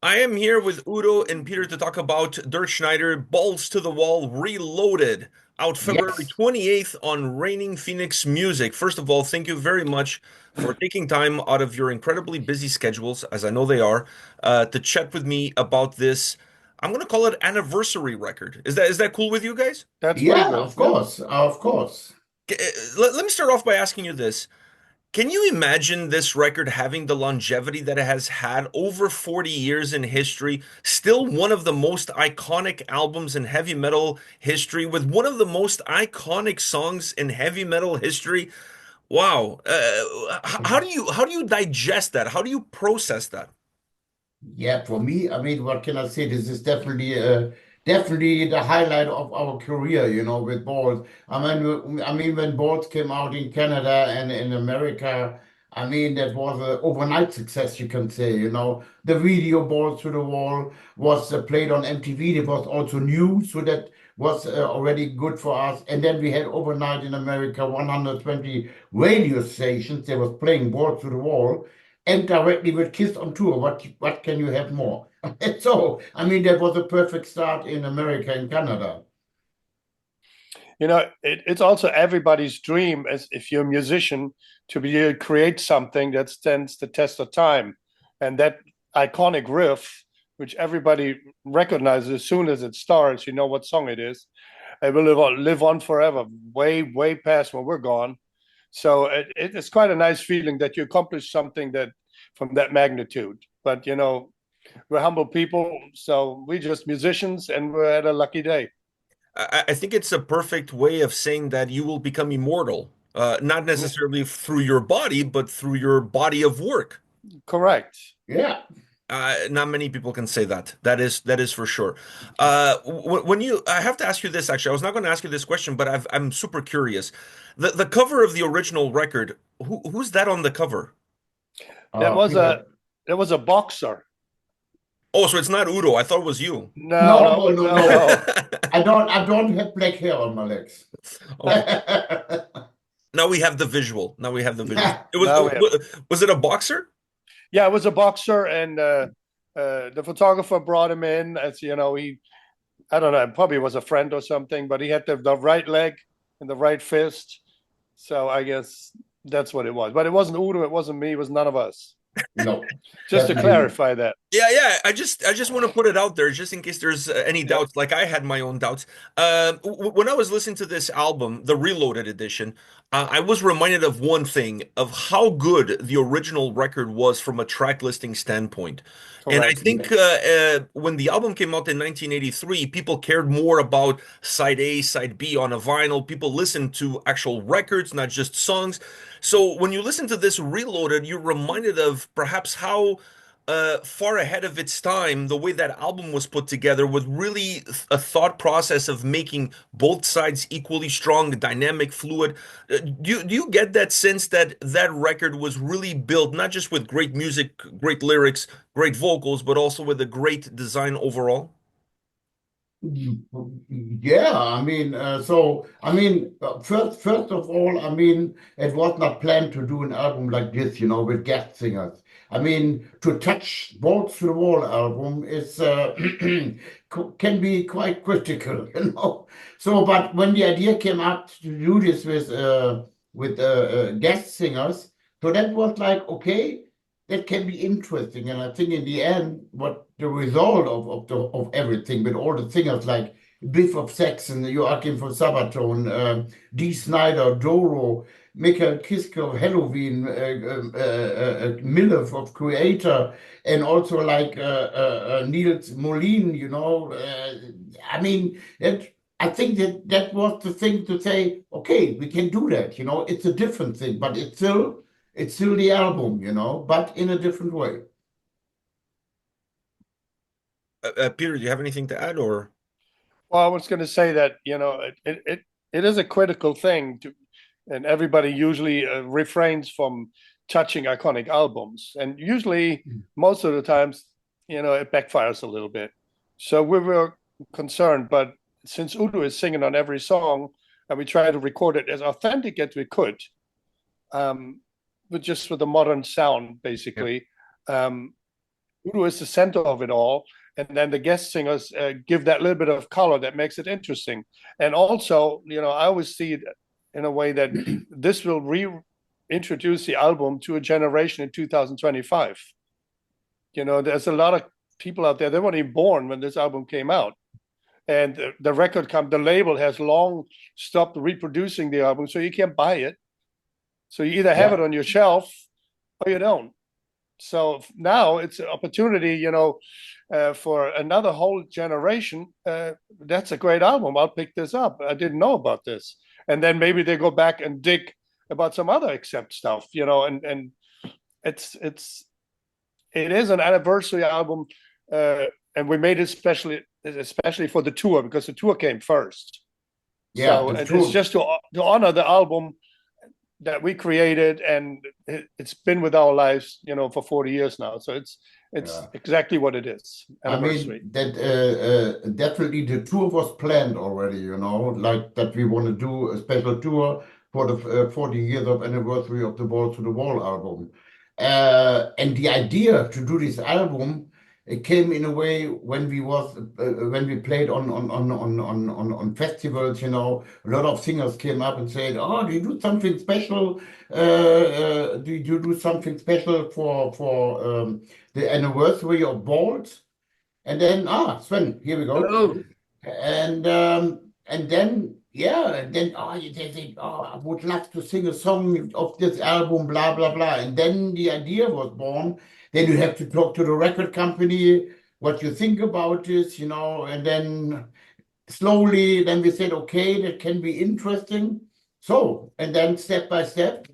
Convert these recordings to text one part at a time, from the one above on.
I am here with Udo and Peter to talk about Dirkschneider Balls to the Wall Reloaded, out February Yes, 28th on Reigning Phoenix Music. First of all, thank you very much for taking time out of your incredibly busy schedules, as I know they are, to chat with me about this. I'm going to call it anniversary record. Is that cool with you guys? That's pretty yeah, good. of Yeah. course, of course. Let me start off by asking you this. Can you imagine this record having the longevity that it has had over 40 years in history? Still one of the most iconic albums in heavy metal history, with one of the most iconic songs in heavy metal history. Wow. How do you digest that? How do you process that? Yeah, for me, I mean, what can I say? This is definitely the highlight of our career, with Balls. I mean, when Balls came out in Canada and in America, I mean, that was an overnight success, you can say. The video Balls to the Wall was played on MTV. It was also new, so that was already good for us. And then we had overnight in America 120 radio stations that was playing Balls to the Wall and directly with Kiss on tour. What can you have more? So, I mean, that was a perfect start in America and Canada. It's also everybody's dream, as if you're a musician, to be able to create something that stands the test of time. And that iconic riff, which everybody recognizes as soon as it starts, you know what song it is. It will live on forever, way, way past when we're gone. So it's quite a nice feeling that you accomplish something that from that magnitude. But we're humble people, so we're just musicians, and we're at a lucky day. I think it's a perfect way of saying that you will become immortal, not necessarily through your body, but through your body of work. Correct. Yeah. Not many people can say that. That is for sure. I have to ask you this actually. I was not going to ask you this question, but I'm super curious. The cover of the original record. Who's that on the cover? That was Peter. a that was a boxer. Oh, so it's not Udo. I thought it was you. No, No, no, no, no, no, no. no. I don't have black hair on my legs. Okay. Now we have the visual. Now we have the visual. It was Now we have. was it a boxer? Yeah, it was a boxer, and the photographer brought him in as he. I don't know, probably was a friend or something, but he had the right leg and the right fist. So I guess that's what it was. But it wasn't Udo, it wasn't me, it was none of us. No, Just to definitely. clarify that. Yeah, yeah. I just want to put it out there, just in case there's any Yeah. doubts. Like I had my own doubts. When I was listening to this album, the Reloaded edition, I was reminded of one thing, of how good the original record was from a track listing standpoint. And I Correct. think Yes. when the album came out in 1983, people cared more about side A, side B on a vinyl. People listened to actual records, not just songs. So when you listen to this Reloaded, you're reminded of perhaps how far ahead of its time, the way that album was put together, with really a thought process of making both sides equally strong, dynamic, fluid. Do you get that sense that that record was really built not just with great music, great lyrics, great vocals, but also with a great design overall? Yeah, first of all, I mean, it was not planned to do an album like this, with guest singers. I mean, to touch Balls to the Wall album is can be quite critical, So, but when the idea came up to do this with guest singers, so that was like, okay, that can be interesting. And I think in the end, what the result of everything with all the singers like Biff of Saxon, Joachim von Sabaton, Dee Snider, Doro, Michael Kiske of Halloween, Miller of Creator, and also like Niels Molin, I mean, I think that was the thing to say, okay, we can do that, it's a different thing, but it's still the album, but in a different way. Peter, do you have anything to add, or? Well, I was going to say that it is a critical thing to, and everybody usually refrains from touching iconic albums, and usually most of the times, it backfires a little bit. So we were concerned, but since Udo is singing on every song, and we try to record it as authentic as we could, um, with just with a modern sound, Yeah. basically. Um, Udo is the center of it all, and then the guest singers give that little bit of color that makes it interesting. And also, I always see it in a way that this will reintroduce the album to a generation in 2025. There's a lot of people out there, they weren't even born when this album came out. And the label has long stopped reproducing the album, so you can't buy it. So you either have it on your shelf or you don't. So now it's an opportunity, for another whole generation. That's a great album. I'll pick this up. I didn't know about this. And then maybe they go back and dig about some other Accept stuff, and it is an anniversary album, and we made it especially for the tour, because the tour came first. Yeah, so it's just to honor the album that we created, and it's been with our lives, for 40 years now. So it's exactly what it is. Anniversary. I mean, that definitely the tour was planned already, like that we want to do a special tour for the 40 years of anniversary of the Balls to the Wall album. And the idea to do this album, it came in a way when we played on festivals. A lot of singers came up and said, "Oh, do you do something special? Do you do something special for the anniversary of Balls?" And then, Sven, here we go. Hello. And then they say, "Oh, I would love to sing a song of this album, blah blah blah." And then the idea was born. Then you have to talk to the record company, what you think about this, and then slowly, then we said, okay, that can be interesting. So, and then step by step,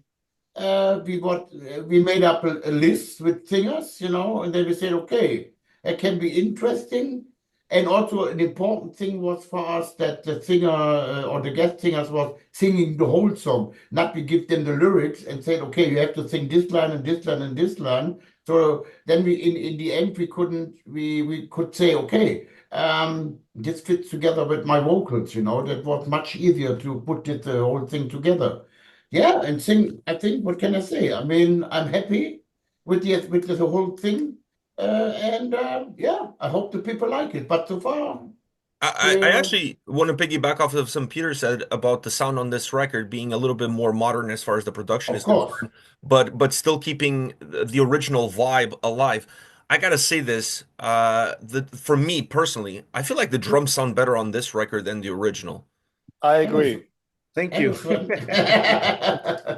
we made up a list with singers, and then we said, okay, it can be interesting. And also an important thing was for us that the singer or the guest singers was singing the whole song, not we give them the lyrics and said, okay, you have to sing this line and this line and this line. So then we, in the end, we could say, okay, this fits together with my vocals, that was much easier to put the whole thing together. Yeah, and sing, I think, what can I say? I mean, I'm happy with the whole thing. I hope the people like it. But so far, I actually want to piggyback off of some Peter said about the sound on this record being a little bit more modern as far as the production is concerned, but still keeping the original vibe alive. I gotta say this, for me personally, I feel like the drums sound better on this record than the original. I agree. Thank you.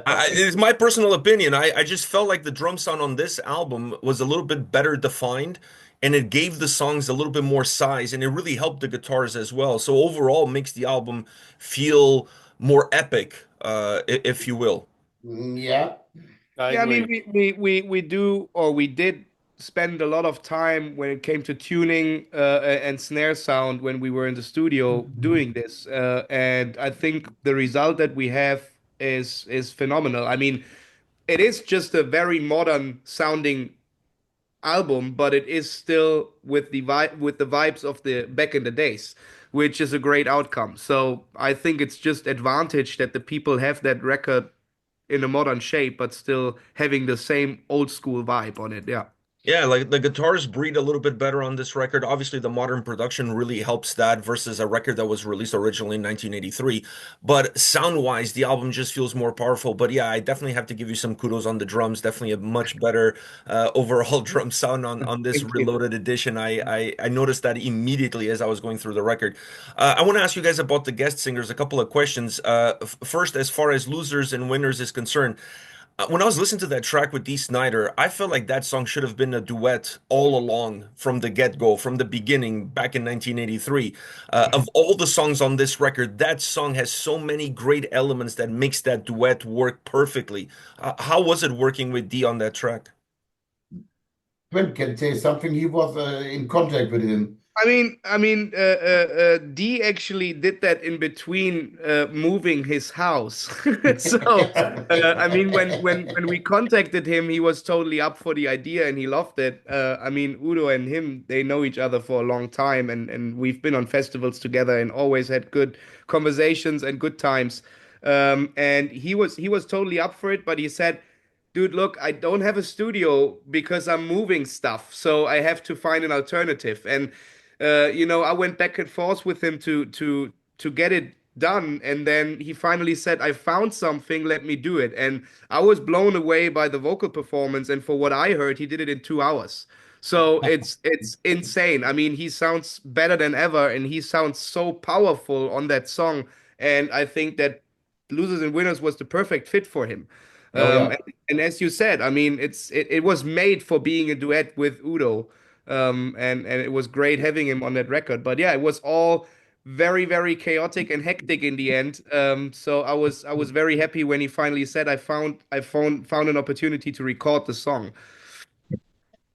It's my personal opinion. I just felt like the drum sound on this album was a little bit better defined, and it gave the songs a little bit more size, and it really helped the guitars as well. So overall, makes the album feel more epic, if you will. Yeah. Yeah, I mean, we do, or we did spend a lot of time when it came to tuning and snare sound when we were in the studio doing this, and I think the result that we have is phenomenal. I mean, it is just a very modern sounding album, but it is still with the vibes of the back in the days, which is a great outcome. So I think it's just advantage that the people have that record in a modern shape, but still having the same old school vibe on it. Yeah. Yeah, like the guitars breathe a little bit better on this record. Obviously, the modern production really helps that versus a record that was released originally in 1983. But sound-wise, the album just feels more powerful. But yeah, I definitely have to give you some kudos on the drums. Definitely a much better overall drum sound on this Thank you. reloaded edition. I noticed that immediately as I was going through the record. I want to ask you guys about the guest singers, a couple of questions. First, as far as losers and winners is concerned. When I was listening to that track with Dirkschneider, I felt like that song should have been a duet all along from the get-go, from the beginning, back in 1983. Of all the songs on this record, that song has so many great elements that makes that duet work perfectly. How was it working with D on that track? Sven can say something. He was in contact with him. D actually did that in between moving his house. So, when we contacted him, he was totally up for the idea and he loved it. Udo and him, they know each other for a long time, and we've been on festivals together and always had good conversations and good times. And he was totally up for it, but he said, dude, look, I don't have a studio because I'm moving stuff, so I have to find an alternative. And I went back and forth with him to get it done, and then he finally said, I found something, let me do it. And I was blown away by the vocal performance, and for what I heard, he did it in 2 hours. So it's insane. I mean, he sounds better than ever, and he sounds so powerful on that song. And I think that Losers and Winners was the perfect fit for him. Oh yeah. And as you said, I mean, it was made for being a duet with Udo, and it was great having him on that record. But yeah, it was all very, very chaotic and hectic in the end. So I was very happy when he finally said, I found an opportunity to record the song.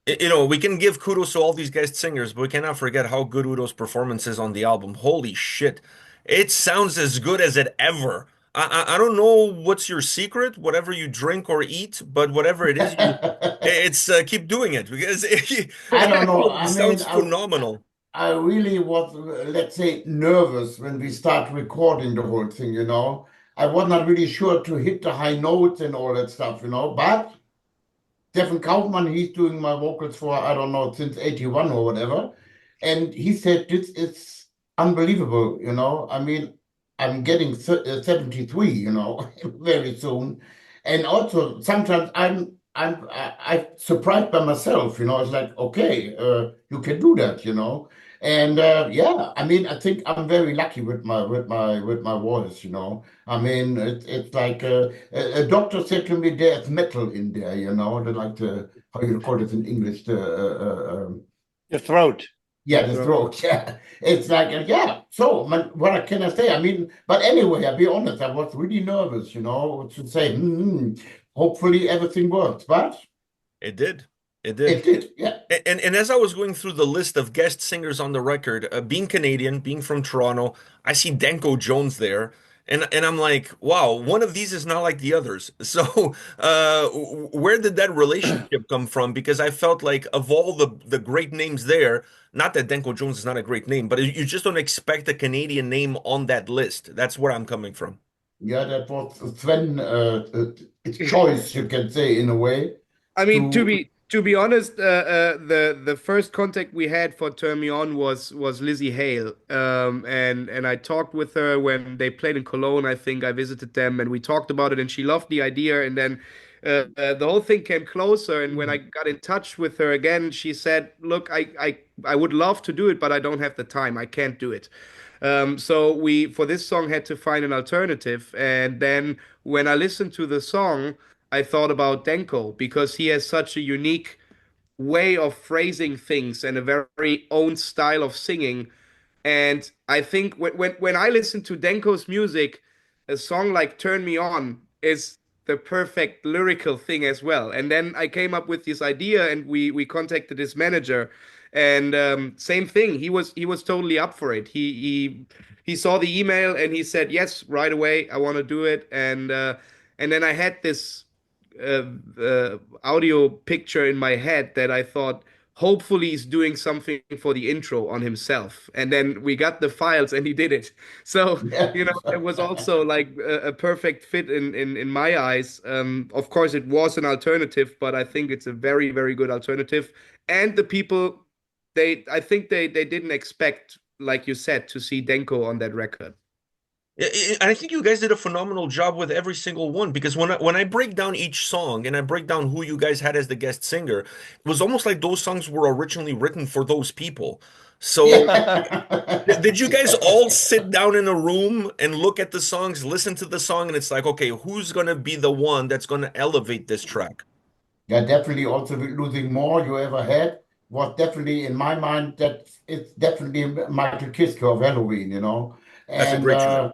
We can give kudos to all these guest singers, but we cannot forget how good Udo's performance is on the album. Holy shit. It sounds as good as it ever. I don't know what's your secret, whatever you drink or eat, but whatever it is, it's keep doing it because I don't know. it sounds phenomenal. I really was, let's say, nervous when we start recording the whole thing, I was not really sure to hit the high notes and all that stuff, but Stefan Kaufmann, he's doing my vocals for, I don't know, since 81 or whatever. And he said, this is unbelievable, I mean, I'm getting 73, very soon. And also sometimes I'm surprised by myself, it's like, okay, you can do that, And yeah, I mean, I think I'm very lucky with my voice, I mean, it's like a doctor said to me, there's metal in there, they like the, how you call it in English, Your throat. yeah, the throat, yeah. It's like, yeah. So, what can I say? I mean, but anyway, I'll be honest, I was really nervous, to say, hopefully everything works, but It did. It it did. did, yeah. And as I was going through the list of guest singers on the record, being Canadian, being from Toronto, I see Danko Jones there, and I'm like, wow, one of these is not like the others. So, where did that relationship come from? Because I felt like of all the great names there, not that Danko Jones is not a great name, but you just don't expect a Canadian name on that list. That's where I'm coming from. Yeah, that was Sven, choice, you can say, in a way, I mean, to to, be honest, the first contact we had for Turn Me On was Lizzie Hale, and I talked with her when they played in Cologne. I think I visited them and we talked about it, and she loved the idea. And then the whole thing came closer. And when I got in touch with her again, she said, "Look, I would love to do it, but I don't have the time. I can't do it." So we for this song had to find an alternative. And then when I listened to the song, I thought about Denko because he has such a unique way of phrasing things and a very own style of singing. And I think when I listen to Denko's music, a song like Turn Me On is the perfect lyrical thing as well. And then I came up with this idea and we contacted his manager, and same thing. He was totally up for it. He saw the email and he said yes right away. I want to do it. And then I had this audio picture in my head that I thought hopefully he's doing something for the intro on himself. And then we got the files and he did it. So, yeah. it was also like a perfect fit in my eyes. Of course, it was an alternative, but I think it's a very, very good alternative. And the people, I think they didn't expect, like you said, to see Denko on that record. I think you guys did a phenomenal job with every single one because when I break down each song and I break down who you guys had as the guest singer, it was almost like those songs were originally written for those people. So Yeah. did you guys all sit down in a room and look at the songs, listen to the song, and it's like, okay, who's gonna be the one that's gonna elevate this track? Yeah, definitely also with Losing More You Ever Had was definitely in my mind that it's definitely Michael Kiske of Halloween, That's a And great choice.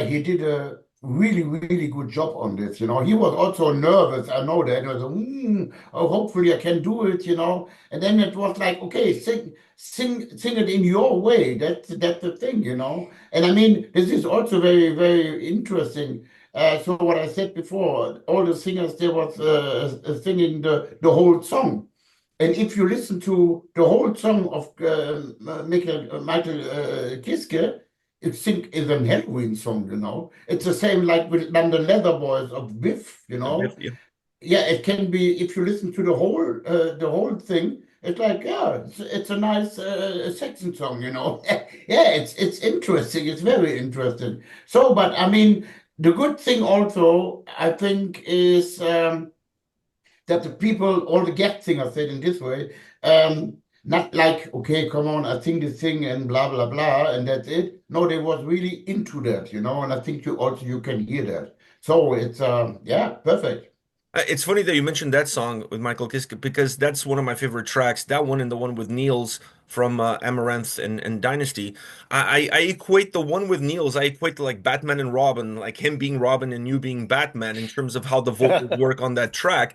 he did a really, really good job on this. He was also nervous. I know that. He was, oh, hopefully I can do it. And then it was like, okay, sing it in your way. That's the thing. And I mean, this is also very, very interesting. So what I said before, all the singers, they was singing the whole song. And if you listen to the whole song of Michael Kiske, it's a Halloween song, It's the same like with the Leather Boys of Biff, Yeah. yeah, it can be if you listen to the whole thing. It's like, yeah, it's a nice Saxon song, you know. Yeah, it's interesting. It's very interesting. So, but I mean, the good thing also, I think, is that the people, all the guest singers said in this way, not like, okay, come on, I sing this thing and blah blah blah, and that's it. No, they was really into that, you know, and I think you can hear that. So it's yeah, perfect. It's funny that you mentioned that song with Michael Kiske because that's one of my favorite tracks. That one and the one with Niels from Amaranth and Dynasty. I equate the one with Niels, I equate to like Batman and Robin, like him being Robin and you being Batman in terms of how the vocals work on that track.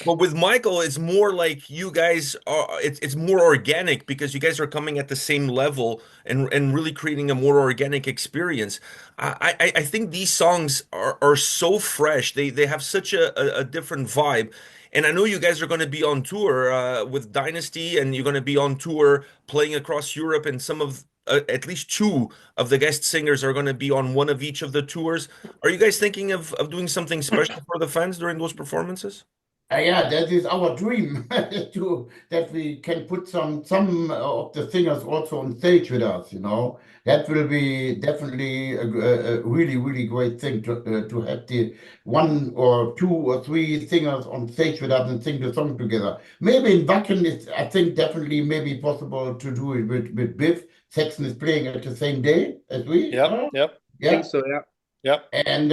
But with Michael, it's more like you guys are, it's more organic because you guys are coming at the same level and really creating a more organic experience. I think these songs are so fresh. They have such a different vibe. And I know you guys are going to be on tour with Dynasty, and you're going to be on tour playing across Europe, and some of at least two of the guest singers are going to be on one of each of the tours. Are you guys thinking of doing something special for the fans during those performances? Yeah, that is our dream to that we can put some of the singers also on stage with us. You know, that will be definitely a really great thing to have the one or two or three singers on stage with us and sing the song together. Maybe in Wacken, it's I think definitely maybe possible to do it with Biff. Saxon is playing at the same day as we. Yep, yep, I think Yeah, so, yeah. yep. and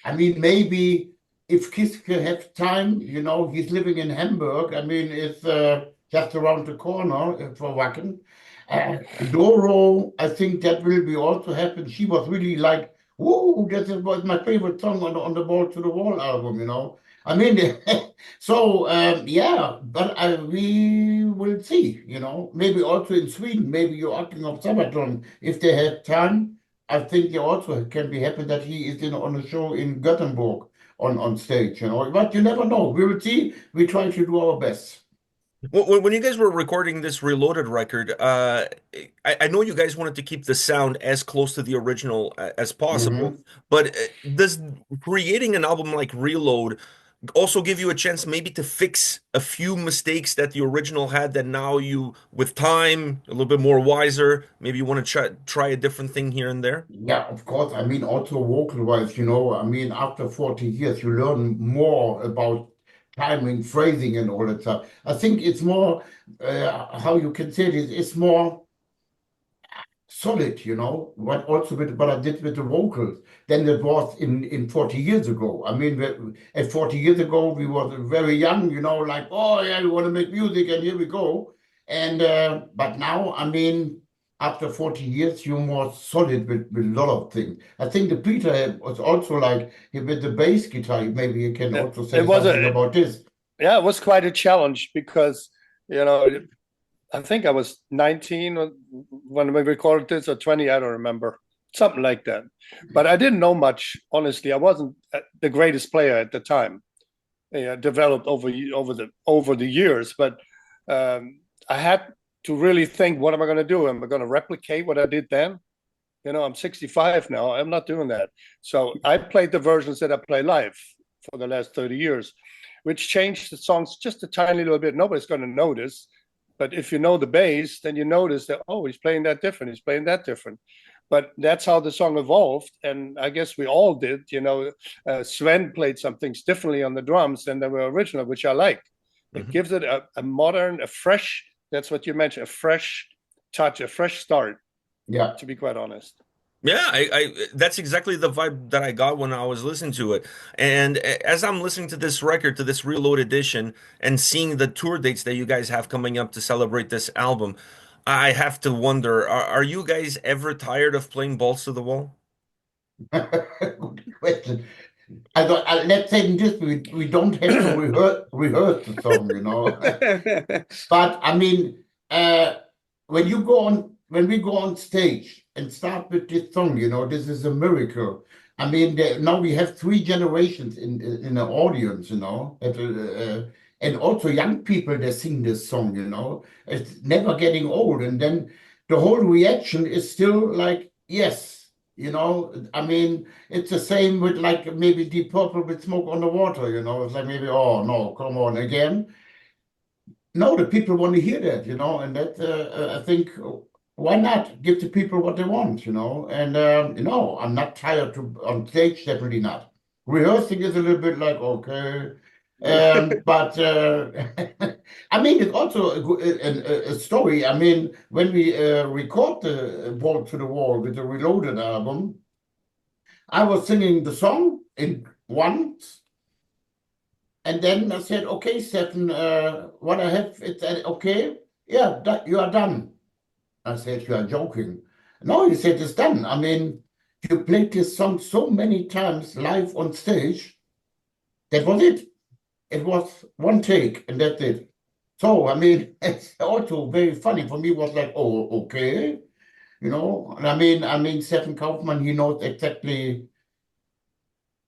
I mean, maybe if Kiske have time, you know, he's living in Hamburg. I mean, it's just around the corner for Wacken. Doro, I think that will be also happen. She was really like, "Whoa, was my favorite song on the Ball to the Wall album," you know. I mean, so yeah, but we will see, you know. Maybe also in Sweden, maybe Joachim of Sabaton, if they have time. I think they also can be happy that he is on a show in Gothenburg on stage, you know. But you never know. We will see. We try to do our best. When you guys were recording this Reloaded record, I know you guys wanted to keep the sound as close to the original as possible, Mhm. but does creating an album like Reload also give you a chance maybe to fix a few mistakes that the original had that now you, with time, a little bit more wiser, maybe you want to try a different thing here and there? Yeah, of course. I mean, also vocal-wise, you know, I mean, after 40 years, you learn more about timing, phrasing, and all that stuff. I think it's more, how you can say it, it's more solid, you know, what also with what I did with the vocals than it was in 40 years ago. I mean, at 40 years ago, we were very young, you know, like, oh yeah, we want to make music and here we go. And but now, I mean, after 40 years, you're more solid with a lot of things. I think the Peter was also like with the bass guitar, maybe you can Yeah, also it say was something a about this. yeah, it was quite a challenge because you know I think I was 19 when we recorded this, or 20, I don't remember, something like that. But I didn't know much, honestly. I wasn't the greatest player at the time. Developed over the years, but I had to really think, what am I going to do? Am I going to replicate what I did then? You know, I'm 65 now. I'm not doing that. So I played the versions that I play live for the last 30 years, which changed the songs just a tiny little bit. Nobody's going to notice. But if you know the bass, then you notice that, oh, he's playing that different. He's playing that different. But that's how the song evolved. And I guess we all did. You know, Sven played some things differently on the drums than they were original, which I like. It Mhm. gives it a modern, a fresh, that's what you mentioned, a fresh touch, a fresh start, Yeah. to be quite honest. Yeah, that's exactly the vibe that I got when I was listening to it. And as I'm listening to this record, to this Reload edition, and seeing the tour dates that you guys have coming up to celebrate this album, I have to wonder, are you guys ever tired of playing balls to the wall? Good question. Let's say this, we don't have to rehearse the song, you know. But I mean, when we go on stage and start with this song, you know, this is a miracle. I mean, now we have three generations in the audience, you know, and also young people that sing this song, you know. It's never getting old, and then the whole reaction is still like, yes. You know, I mean, it's the same with like maybe Deep Purple with Smoke on the Water, you know. It's like maybe, oh no, come on again. No, the people want to hear that, you know, and that I think why not give the people what they want, you know? And you know, I'm not tired to on stage, definitely not. Rehearsing is a little bit like okay, but I mean, it's also a story. I mean, when we record the Ball to the Wall with the Reloaded album, I was singing the song in once. And then I said, okay, Stefan, what I have, it's okay. Yeah, you are done. I said, you are joking. No, he said, it's done. I mean, you played this song so many times live on stage. That was it. It was one take, and that's it. So, I mean, it's also very funny for me. It was like, oh, okay, you know. And I mean, Stefan Kaufmann, he knows exactly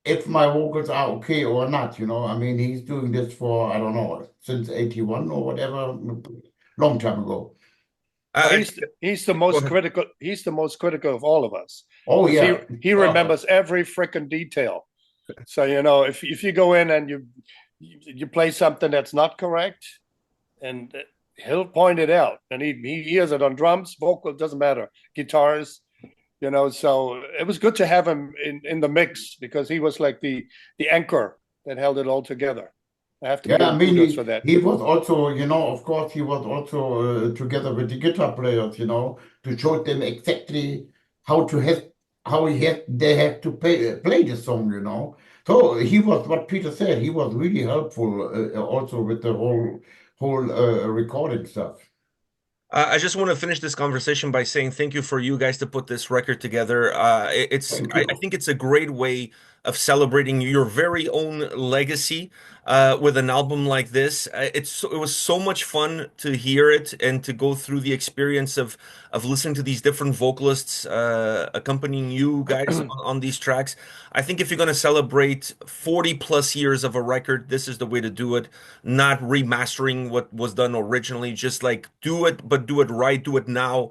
if my vocals are okay or not, you know. I mean, he's doing this for, I don't know, since 81 or whatever, long time ago. He's the Go most ahead. critical. He's the most critical of all of us. Oh, 'Cause yeah. he remembers every freaking detail. So you know, if you go in and you play something that's not correct, and he'll point it out, and he hears it on drums, vocal, doesn't matter, guitars, you know. So it was good to have him in the mix because he was like the anchor that held it all together. I have to Yeah, give I him mean, kudos for that. he was also, you know, of course, he was also together with the guitar players, you know, to show them exactly how to have, they have to play the song, you know. So he was, what Peter said, he was really helpful also with the whole recording stuff. I just want to finish this conversation by saying thank you for you guys to put this record together. Thank I you. think it's a great way of celebrating your very own legacy with an album like this. It was so much fun to hear it and to go through the experience of listening to these different vocalists accompanying you guys on these tracks. I think if you're going to celebrate 40 plus years of a record, this is the way to do it. Not remastering what was done originally, just like do it, but do it right, do it now.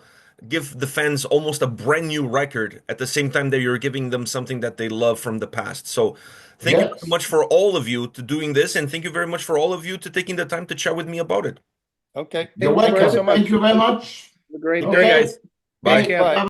Give the fans almost a brand new record at the same time that you're giving them something that they love from the past. So thank you very Yes, much for all of you to doing this, and thank you very much for all of you to taking the time to chat with me about it. Okay, you're thank you so welcome. Thank much. you very much. Great Take care, Okay. guys. Take Bye. care. Bye.